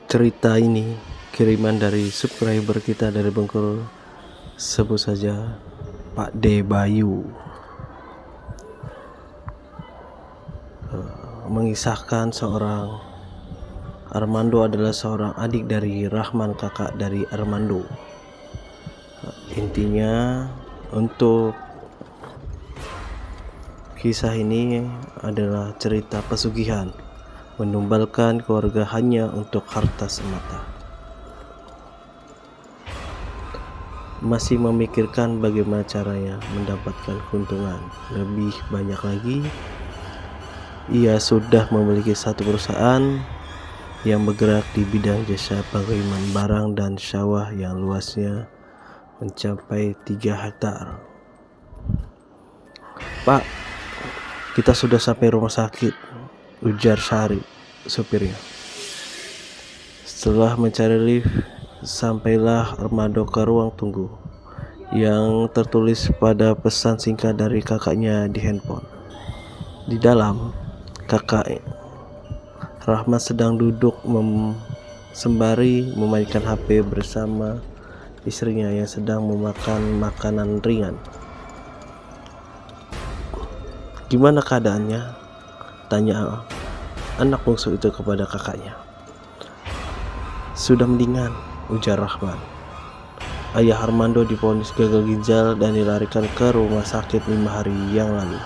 Cerita ini kiriman dari subscriber kita dari Bengkulu, sebut saja Pak D Bayu. Mengisahkan seorang Armando adalah seorang adik dari Rahman, kakak dari Armando. Intinya untuk kisah ini adalah cerita pesugihan, menumbalkan keluarga hanya untuk harta semata. Masih memikirkan bagaimana caranya mendapatkan keuntungan lebih banyak lagi. Ia sudah memiliki satu perusahaan yang bergerak di bidang jasa pengiriman barang dan sawah yang luasnya mencapai 3 hektar. "Pak, kita sudah sampai rumah sakit," ujar Syarif, supirnya. Setelah mencari lift, sampailah Armando ke ruang tunggu yang tertulis pada pesan singkat dari kakaknya di handphone. Di dalam, kakak Rahmat sedang duduk sembari memainkan HP bersama istrinya yang sedang memakan makanan ringan. "Gimana keadaannya?" tanya anak bungsu itu kepada kakaknya. "Sudah mendingan," ujar Rahman. Ayah Armando divonis gagal ginjal dan dilarikan ke rumah sakit 5 hari yang lalu.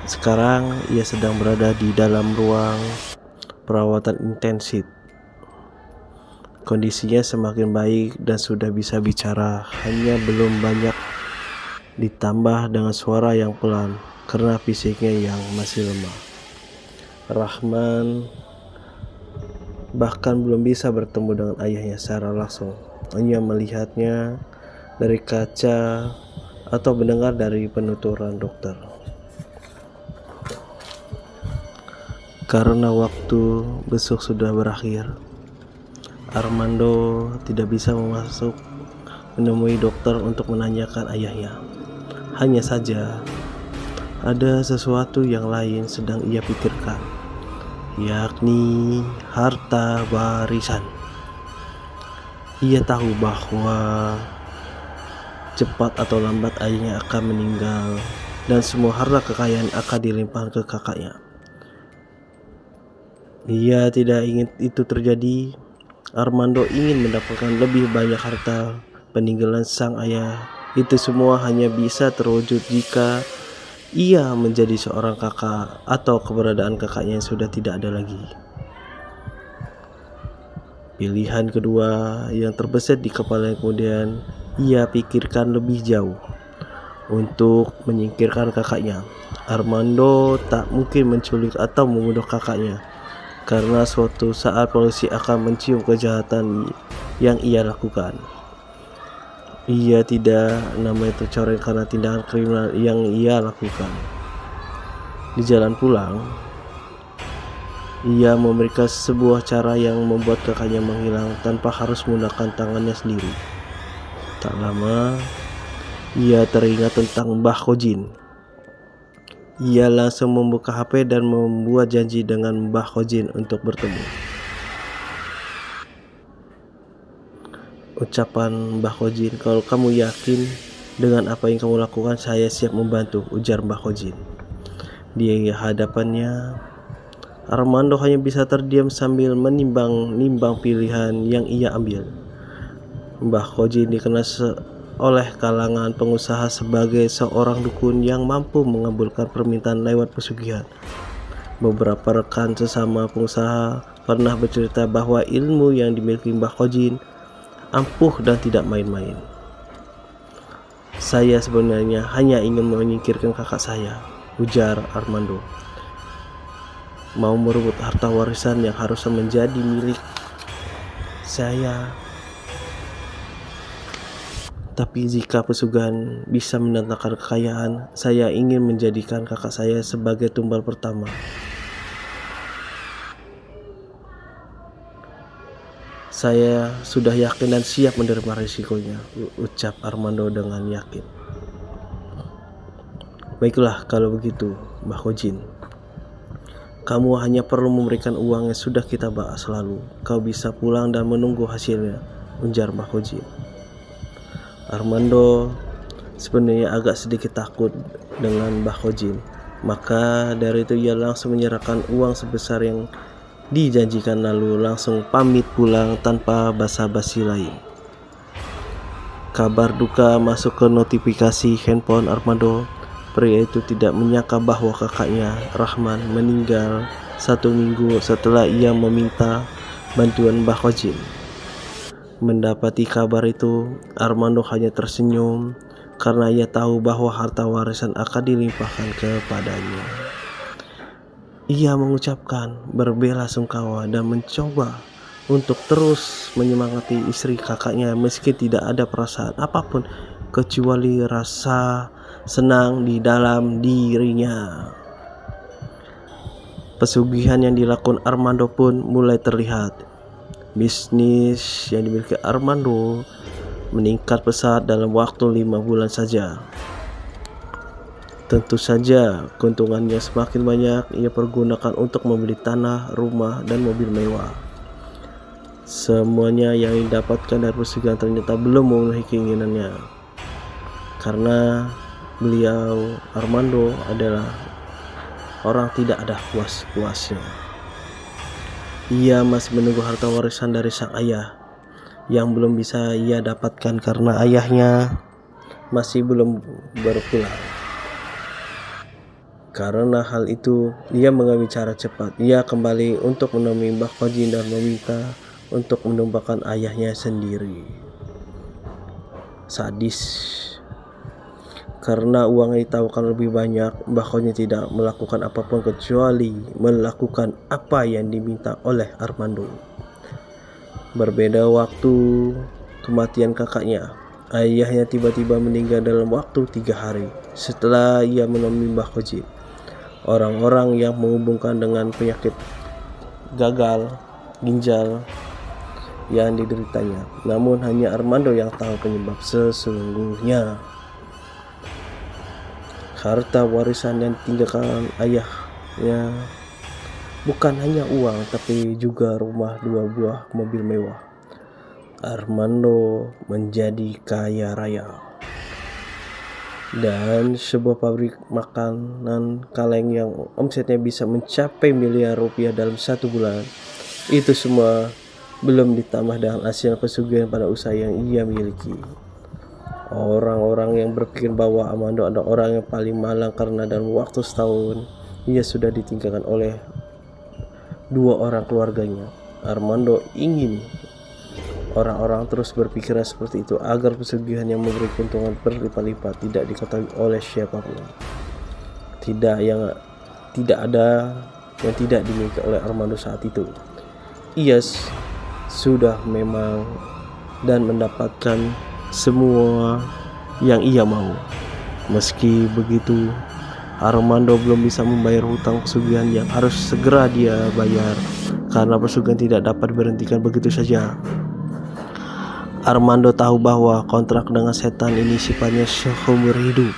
Sekarang ia sedang berada di dalam ruang perawatan intensif. Kondisinya semakin baik dan sudah bisa bicara, hanya belum banyak, ditambah dengan suara yang pelan karena fisiknya yang masih lemah. Rahman bahkan belum bisa bertemu dengan ayahnya secara langsung, hanya melihatnya dari kaca atau mendengar dari penuturan dokter. Karena waktu besok sudah berakhir, Armando tidak bisa menemui dokter untuk menanyakan ayahnya. Hanya saja ada sesuatu yang lain sedang ia pikirkan, yakni harta warisan. Ia tahu bahwa cepat atau lambat ayahnya akan meninggal dan semua harta kekayaan akan dilimpahkan ke kakaknya. Ia tidak ingin itu terjadi. Armando ingin mendapatkan lebih banyak harta peninggalan sang ayah. Itu semua hanya bisa terwujud jika ia menjadi seorang kakak atau keberadaan kakaknya yang sudah tidak ada lagi. Pilihan kedua yang terbesit di kepala kemudian ia pikirkan lebih jauh. Untuk menyingkirkan kakaknya, Armando tak mungkin menculik atau membunuh kakaknya, karena suatu saat polisi akan mencium kejahatan yang ia lakukan. Ia tidak namanya tercoreng karena tindakan kriminal yang ia lakukan. Di jalan pulang, ia memberikan sebuah cara yang membuat kakaknya menghilang tanpa harus menggunakan tangannya sendiri. Tak lama, ia teringat tentang Mbah Kojin. Ia langsung membuka HP dan membuat janji dengan Mbah Kojin untuk bertemu. Ucapan Mbah Kojin, "Kalau kamu yakin dengan apa yang kamu lakukan, saya siap membantu," ujar Mbah Kojin. Di hadapannya, Armando hanya bisa terdiam sambil menimbang-nimbang pilihan yang ia ambil. Mbah Kojin dikenal oleh kalangan pengusaha sebagai seorang dukun yang mampu mengabulkan permintaan lewat pesugihan. Beberapa rekan sesama pengusaha pernah bercerita bahwa ilmu yang dimiliki Mbah Kojin ampuh dan tidak main-main. "Saya sebenarnya hanya ingin menyingkirkan kakak saya," ujar Armando. "Mau merebut harta warisan yang harusnya menjadi milik saya. Tapi jika pesugihan bisa mendatangkan kekayaan, saya ingin menjadikan kakak saya sebagai tumbal pertama. Saya sudah yakin dan siap menerima risikonya," ucap Armando dengan yakin. "Baiklah kalau begitu, Mbah Kojin. Kamu hanya perlu memberikan uang yang sudah kita bahas lalu. Kau bisa pulang dan menunggu hasilnya, ujar Mbah Kojin. Armando sebenarnya agak sedikit takut dengan Mbah Kojin. Maka dari itu ia langsung menyerahkan uang sebesar yang dijanjikan lalu langsung pamit pulang tanpa basa-basi lain. Kabar duka masuk ke notifikasi handphone Armando. Pria itu tidak menyangka bahwa kakaknya, Rahman, meninggal 1 minggu setelah ia meminta bantuan Mbah Kojin. Mendapati kabar itu, Armando hanya tersenyum karena ia tahu bahwa harta warisan akan dilimpahkan kepadanya. Ia mengucapkan berbelasungkawa dan mencoba untuk terus menyemangati istri kakaknya meski tidak ada perasaan apapun kecuali rasa senang di dalam dirinya. Pesugihan yang dilakukan Armando pun mulai terlihat. Bisnis yang dimiliki Armando meningkat pesat dalam waktu 5 bulan saja. Tentu saja keuntungannya semakin banyak ia pergunakan untuk membeli tanah, rumah, dan mobil mewah. Semuanya yang didapatkan dari pesugihan ternyata belum memenuhi keinginannya. Karena beliau, Armando, adalah orang tidak ada puas-puasnya. Ia masih menunggu harta warisan dari sang ayah yang belum bisa ia dapatkan karena ayahnya masih belum berpulang. Karena hal itu, ia mengambil cara cepat. Ia kembali untuk menemui Mbah Kojin dan meminta untuk menumbuhkan ayahnya sendiri. Sadis. Karena uang yang ditawarkan lebih banyak, Mbah Kojin tidak melakukan apapun kecuali melakukan apa yang diminta oleh Armando. Berbeda waktu kematian kakaknya, ayahnya tiba-tiba meninggal dalam waktu 3 hari setelah ia menemui Mbah Kojin. Orang-orang yang menghubungkan dengan penyakit gagal ginjal yang dideritanya. Namun hanya Armando yang tahu penyebab sesungguhnya. Harta warisan yang ditinggalkan ayahnya bukan hanya uang, tapi juga rumah 2 buah mobil mewah. Armando menjadi kaya raya. Dan sebuah pabrik makanan kaleng yang omsetnya bisa mencapai miliar rupiah dalam 1 bulan. Itu semua belum ditambah dengan hasil pesugihan pada usaha yang ia miliki. Orang-orang yang berpikir bahwa Armando adalah orang yang paling malang karena dalam waktu setahun ia sudah ditinggalkan oleh 2 orang keluarganya. Armando ingin orang-orang terus berpikiran seperti itu agar pesugihan yang memberi keuntungan berlipat-lipat tidak diketahui oleh siapapun. Tidak ada yang tidak dimiliki oleh Armando saat itu. Ia sudah memang dan mendapatkan semua yang ia mau. Meski begitu, Armando belum bisa membayar hutang pesugihan yang harus segera dia bayar karena pesugihan tidak dapat diberhentikan begitu saja. Armando tahu bahwa kontrak dengan setan ini sifatnya seumur hidup.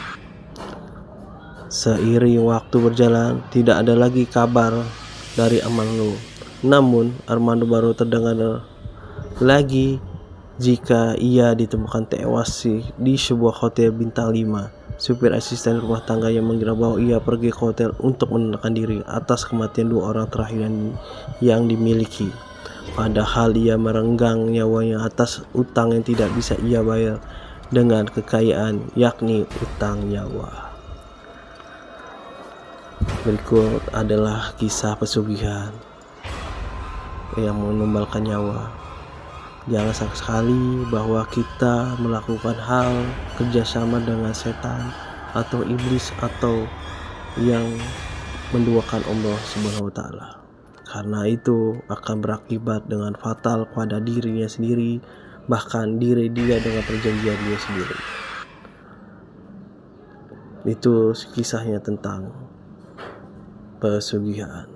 Seiring waktu berjalan, tidak ada lagi kabar dari Armando. Namun, Armando baru terdengar lagi jika ia ditemukan tewas di sebuah hotel bintang 5. Supir asisten rumah tangga yang mengira bahwa ia pergi ke hotel untuk menenangkan diri atas kematian 2 orang terakhir yang dimiliki. Padahal ia merenggang nyawanya atas utang yang tidak bisa ia bayar dengan kekayaan, yakni utang nyawa. Berikut adalah kisah pesugihan yang menumbalkan nyawa. Jangan sekali bahwa kita melakukan hal kerjasama dengan setan atau iblis atau yang menduakan Allah Subhanahu wa Ta'ala. Karena itu akan berakibat dengan fatal pada dirinya sendiri, bahkan diri dia dengan perjanjian dia sendiri. Itu kisahnya tentang pesugihan.